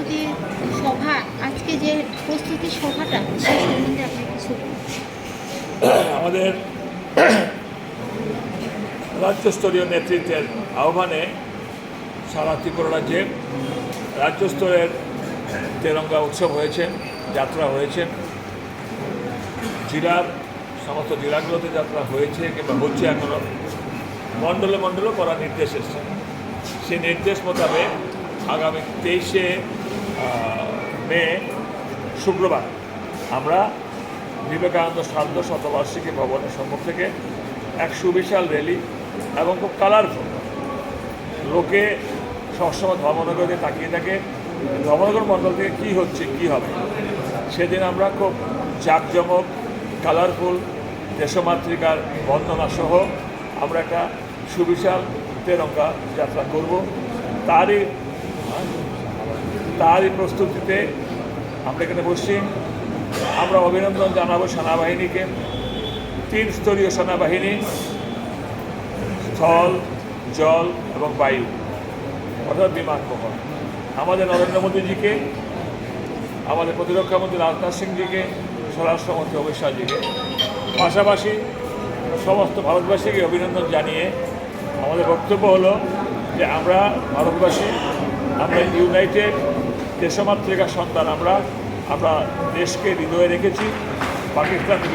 প্রস্তুতি সভা, আজকে যে প্রস্তুতি সভাটা সেই সম্বন্ধে আপনি কিছু বলুন। আমাদের রাজ্যস্তরীয় নেতৃত্বের আহ্বানে সারা ত্রিপুরা রাজ্যে রাজ্যস্তরের তেরঙ্গা উৎসব হয়েছে, যাত্রা হয়েছে। জেলার সমস্ত জেলাগুলোতে যাত্রা হয়েছে কিংবা হচ্ছে এখনও। মণ্ডলে মণ্ডলও করার নির্দেশ এসেছে। সেই নির্দেশ মোতাবেক আগামী 23শে মে শুক্রবার আমরা বিবেকানন্দ সার্ধ শতবার্ষিকী ভবনের সম্মুখ থেকে এক সুবিশাল র্যালি এবং খুব কালারফুল, লোকে সবসময় ধর্মনগরকে তাকিয়ে থাকে ধর্মনগর মণ্ডল থেকে কী হচ্ছে কী হবে। সেদিন আমরা খুব জাঁকজমক কালারফুল দেশমাতৃকার বন্দনা সহ আমরা একটা সুবিশাল তেরঙ্গা যাত্রা করব। তারই প্রস্তুতিতে আমরা এখানে বসছি। আমরা অভিনন্দন জানাবো সেনাবাহিনীকে, 3 স্তরীয় সেনাবাহিনী, স্থল, জল এবং বায়ু, অর্থাৎ বিমান বহর। আমাদের নরেন্দ্র মোদীজিকে, আমাদের প্রতিরক্ষামন্ত্রী রাজনাথ সিংজিকে, স্বরাষ্ট্রমন্ত্রী অমিত শাহজিকে, পাশাপাশি সমস্ত ভারতবাসীকে অভিনন্দন জানিয়ে আমাদের বক্তব্য হলো যে আমরা ভারতবাসী, আমরা ইউনাইটেড দেশমাতৃকার সন্তান। আমরা দেশকে হৃদয়ে রেখেছি। পাকিস্তানের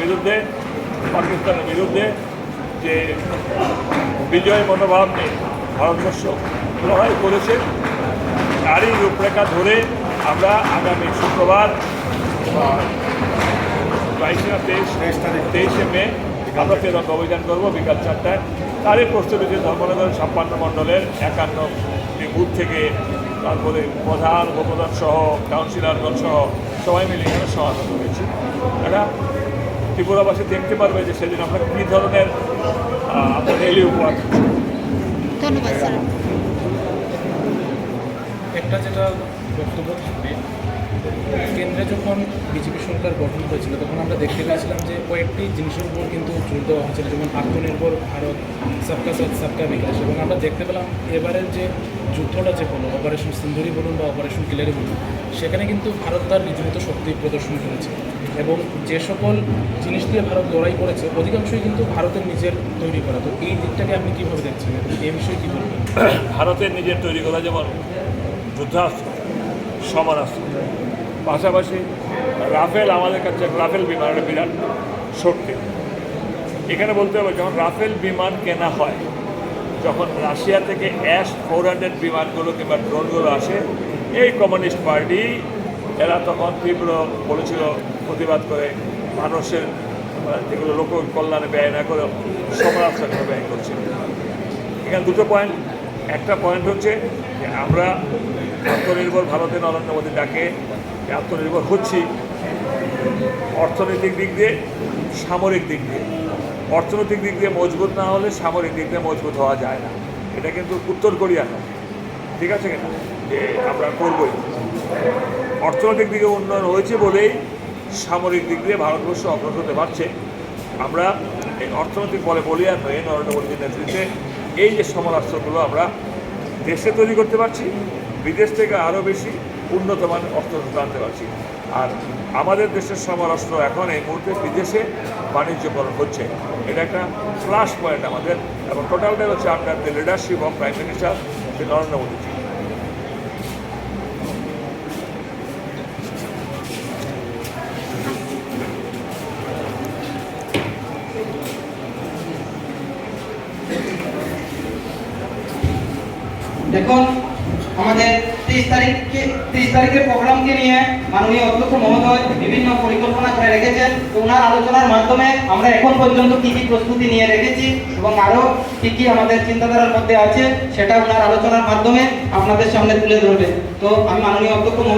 বিরুদ্ধে যে বিজয় মনোভাব নিয়ে ভারতবর্ষ লড়াই করেছে, তারই রূপরেখা ধরে আমরা আগামী শুক্রবার 23শে মে আমরা তেরঙ্গা অভিযান করবো বিকাল 4টায়। তারই প্রস্তুতিতে ধর্মনগরের 56 মণ্ডলের 51টি বুথ থেকে, তারপরে প্রধান উপপ্রধান সহ কাউন্সিলরগণ সহ সবাই মিলে এখানে সহায়তা করেছি। এটা ত্রিপুরাবাসী দেখতে পারবে যে সেদিন আমরা কী ধরনের র্যালি উপহার দিচ্ছি। ধন্যবাদ স্যার। একটা যেটা বক্তব্য থাকবে, কেন্দ্রে যখন বিজেপি সরকার গঠন হয়েছিল তখন আমরা দেখতে পেয়েছিলাম যে কয়েকটি জিনিসের উপর কিন্তু জোর দেওয়া হয়েছিল, যেমন আত্মনির্ভর ভারত, সবকা সাথ সবকা বিকাশ। এবং আমরা দেখতে পেলাম এবারের যে যুদ্ধটা যে হলো, অপারেশন সিন্দুরি বলুন বা অপারেশন কিলারি বলুন, সেখানে কিন্তু ভারত তার রীতিমত শক্তি প্রদর্শন করেছে। এবং যে সকল জিনিস দিয়ে ভারত লড়াই করেছে অধিকাংশই কিন্তু ভারতের নিজের তৈরি করা। তো এই দিকটাকে আপনি কীভাবে দেখছেন, এই বিষয়ে কী বলবেন? ভারতের নিজের তৈরি করা যেমন যুদ্ধাস্ত্র, সমরাস্ত্র, পাশাপাশি রাফেল, আমাদের কাছে রাফেল বিমান একটা বিরাট শক্তি। এখানে বলতে হবে যখন রাফেল বিমান কেনা হয়, যখন রাশিয়া থেকে S-400 বিমানগুলো কিংবা ড্রোনগুলো আসে, এই কমিউনিস্ট পার্টি এরা তখন তীব্র বলেছিল, প্রতিবাদ করে মানুষের যেগুলো লোক কল্যাণে ব্যয় না করে সমরাস্ত্র ব্যয় করছে। এখানে দুটো পয়েন্ট। একটা পয়েন্ট হচ্ছে যে আমরা আত্মনির্ভর ভারতে নরেন্দ্র মোদী ডাকে আত্মনির্ভর হচ্ছি অর্থনৈতিক দিক দিয়ে, সামরিক দিক দিয়ে। অর্থনৈতিক দিক দিয়ে মজবুত না হলে সামরিক দিক দিয়ে মজবুত হওয়া যায় না। এটা কিন্তু উত্তর কোরিয়া না, ঠিক আছে কিনা, যে আমরা করবই। অর্থনৈতিক দিকে উন্নয়ন হয়েছে বলেই সামরিক দিক দিয়ে ভারতবর্ষ অগ্রসর হতে পারছে। আমরা এই অর্থনৈতিক বলে বলিয়ান হয়ে নরেন্দ্র মোদীর নেতৃত্বে এই যে সমরাস্ত্রগুলো আমরা দেশে তৈরি করতে পারছি, বিদেশ থেকে আরও বেশি উন্নত মানের অস্ত্র আনতে পারছি। আর আমাদের দেশের সমরাস্ত্র এখন এই মুহূর্তে বিদেশে বাণিজ্যকরণ হচ্ছে। এটা একটা প্লাস পয়েন্ট আমাদের। এবং টোটালটাই হচ্ছে under the leadership of prime minister Shri Narendra Modi ji. দেখুন, আমাদের 30 তারিখের প্রোগ্রামকে নিয়ে মাননীয় অধ্যক্ষ মহোদয় বিভিন্ন পরিকল্পনা করে রেখেছেন। তো ওনার আলোচনার মাধ্যমে আমরা এখন পর্যন্ত কী কী প্রস্তুতি নিয়ে রেখেছি এবং আরও কী কী আমাদের চিন্তাধারার মধ্যে আছে সেটা ওনার আলোচনার মাধ্যমে আপনাদের সামনে তুলে ধরবে। তো আমি মাননীয় অধ্যক্ষ